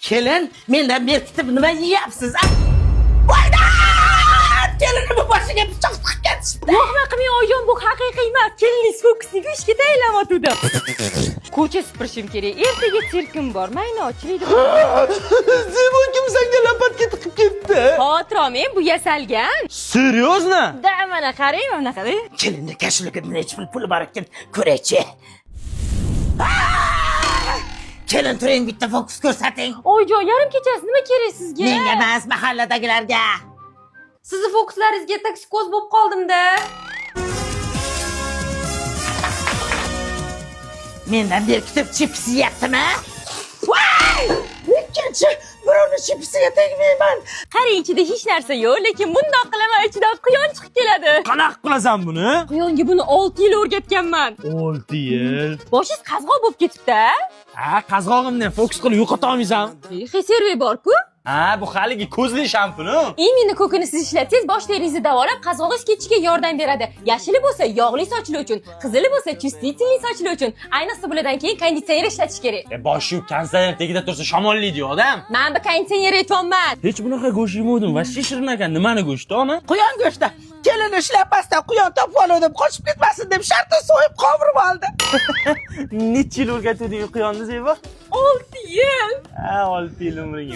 Kelin, mendan berkitib nima yeyapsiz? Voyda! Kelinimni boshiga pichoq tiqib ketishdi. Yo'qmi qilmang oyijon, bu haqiqiy emas. Kelinning fokusni go'shga tayinlamatuvdi. Ko'cha supurishim kerak. Ertaga sirkim bor. Maynochilik. Zebo kim senga lapatga tiqib ketdi? Xotiram, bu yasalgan. Серьезно? Da mana qarang, mana qarang. Kelinni kashligimni necha pul bor ekan ko'raychi. Kelin turing bitta fokus ko'rsating. Oyijon, yarim kechasi nima kerak sizga? Menga emas, mahalladagilarga. Sizni fokuslaringizga toksikoz bo'lib qoldim-da. Mendan berkitib chips yeyaptimi? Voy! Ikkinchi birovni chipsiga tegmayman. Qarang, ichida hech narsa yo'q, lekin bundoq qilaman, ichidan quyon chiqib keladi. Qanaqa qilasan buni? Quyonga buni 6 yil o'rgatganman. 6 yil. Boshingiz qazg'oq bo'lib ketibdi. Ha, qazg'og'imni fokus qilib yo'qota olmaysan. Reserve bor-ku. Ha, bu haligi ko'zli shampuni. Imini ko'kini siz ishlatsangiz bosh teringizni davolab, qazg'og'ingiz ketishiga yordam beradi. Yashili bo'lsa yog'li sochli uchun, qizili bo'lsa chustительный sochli uchun. Ayniqsa bulardan keyin konditsioner ishlatish kerak. Boshi konsert tagida tursa shamollaydi odam. Men bu konditsioner aytmayman. Hech bunaqa go'sht yemadim. Va shirin ekan. Nimani go'shti, ona? Quyon go'shti. Kelin ishlabmasdan quyon topib oldim, qochib ketmasin deb shartni so'yib qovurib oldi. Necha yil o'rgatding quyonni, Zebo? 6 yil. Ha, 6 yil umring.